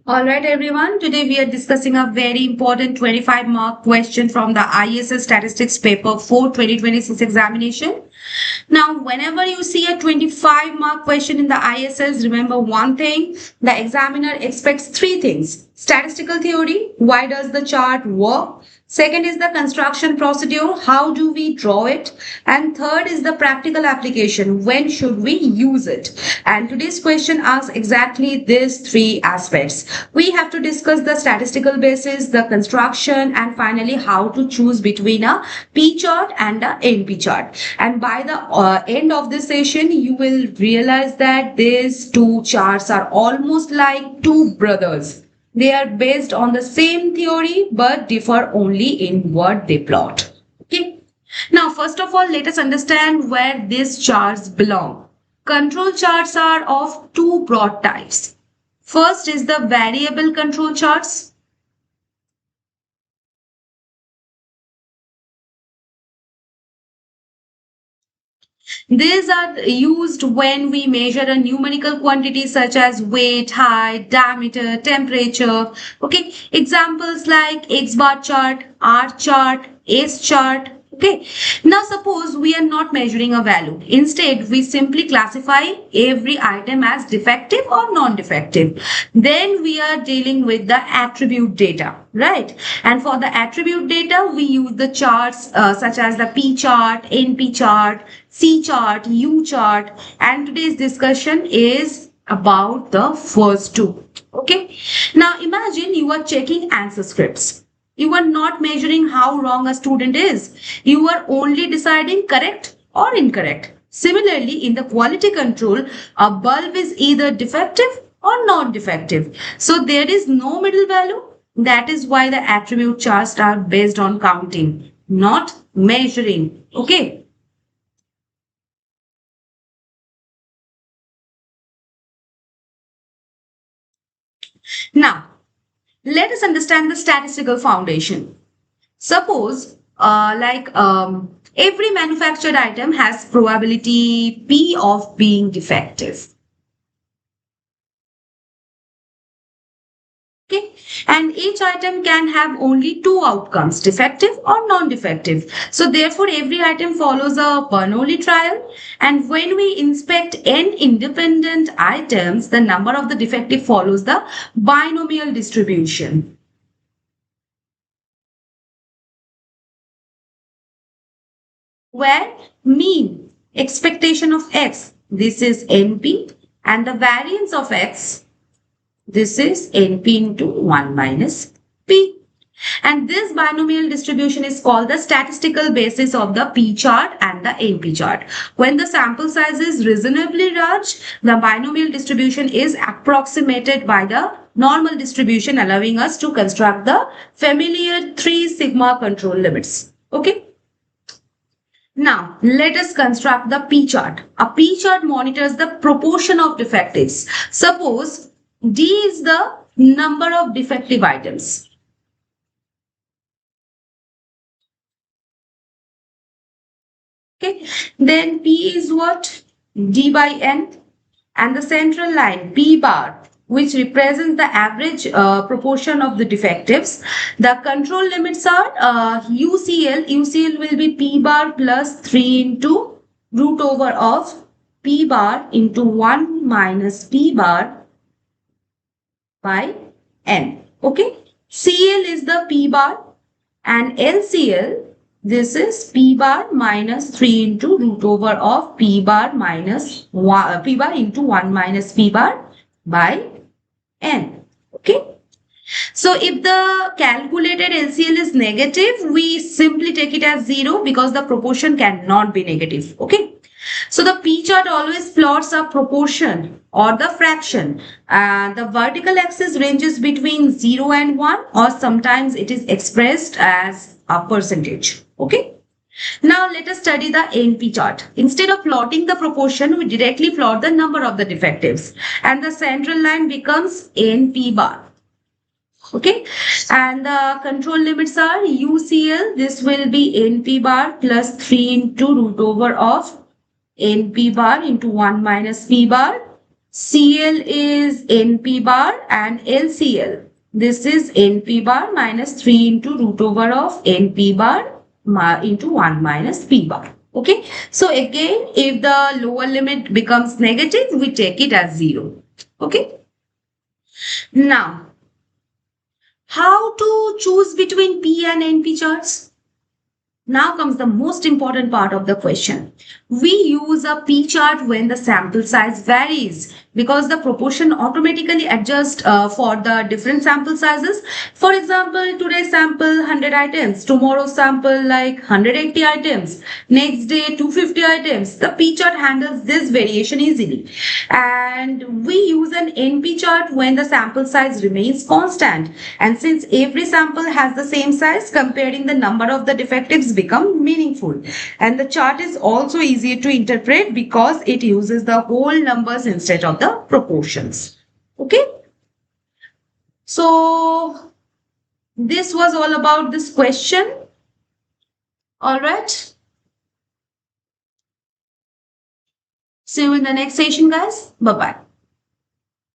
All right, everyone. Today we are discussing a very important 25-mark question from the ISS Statistics Paper for 2026 examination. Now, whenever you see a 25-mark question in the ISS, remember one thing, the examiner expects three things. Statistical theory, why does the chart work? Second is the construction procedure, how do we draw it? And third is the practical application, when should we use it? And today's question asks exactly these three aspects. We have to discuss the statistical basis, the construction, and finally how to choose between a P chart and a NP chart. And by the end of this session, you will realize that these two charts are almost like two brothers. They are based on the same theory but differ only in what they plot. Okay. Now, first of all, let us understand where these charts belong. Control charts are of two broad types. First is the variable control charts. These are used when we measure a numerical quantity such as weight, height, diameter, temperature. Okay, examples like X bar chart, R chart, S chart. Okay, now suppose we are not measuring a value. Instead, we simply classify every item as defective or non-defective. Then we are dealing with the attribute data, right? And for the attribute data, we use the charts such as the P chart, NP chart, C chart, U chart, and today's discussion is about the first two. Okay. Now imagine you are checking answer scripts. You are not measuring how wrong a student is. You are only deciding correct or incorrect. Similarly, in the quality control, a bulb is either defective or non-defective. So there is no middle value. That is why the attribute charts are based on counting, not measuring. Okay. Now, let us understand the statistical foundation. Suppose, every manufactured item has probability P of being defective. Okay, and each item can have only two outcomes, defective or non-defective. So therefore, every item follows a Bernoulli trial. And when we inspect n independent items, the number of the defective follows the binomial distribution. Where mean expectation of x, this is NP, and the variance of x, this is NP into 1 minus P. And this binomial distribution is called the statistical basis of the P chart and the NP chart. When the sample size is reasonably large, the binomial distribution is approximated by the normal distribution, allowing us to construct the familiar 3 sigma control limits. Okay. Now, let us construct the P chart. A P chart monitors the proportion of defectives. Suppose D is the number of defective items. Okay, then P is what? D by N. And the central line, P bar, which represents the average proportion of the defectives. The control limits are UCL. UCL will be P bar plus 3 into root over of P bar into 1 minus P bar by N. Okay. CL is the P bar and LCL, this is P bar minus 3 into root over of P bar minus 1, P bar into 1 minus P bar by N. Okay. So if the calculated LCL is negative, we simply take it as 0 because the proportion cannot be negative. Okay. So the P chart always plots a proportion or the fraction. The vertical axis ranges between 0 and 1, or sometimes it is expressed as a percentage. Okay. Now let us study the NP chart. Instead of plotting the proportion, we directly plot the number of the defectives, and the central line becomes NP bar. Okay, and the control limits are UCL. This will be NP bar plus 3 into root over of NP bar into 1 minus P bar CL is NP bar and LCL. This is NP bar minus 3 into root over of NP bar into 1 minus P bar. Okay. So again, if the lower limit becomes negative, we take it as 0. Okay. Now, how to choose between P and NP charts? Now comes the most important part of the question. We use a P chart when the sample size varies because the proportion automatically adjusts for the different sample sizes. For example, today's sample 100 items, tomorrow's sample like 180 items, next day 250 items. The P chart handles this variation easily. And we use an NP chart when the sample size remains constant. And since every sample has the same size, comparing the number of the defectives become meaningful. And the chart is also easier to interpret because it uses the whole numbers instead of the proportions. Okay. So this was all about this question. All right. See you in the next session, guys. Bye-bye.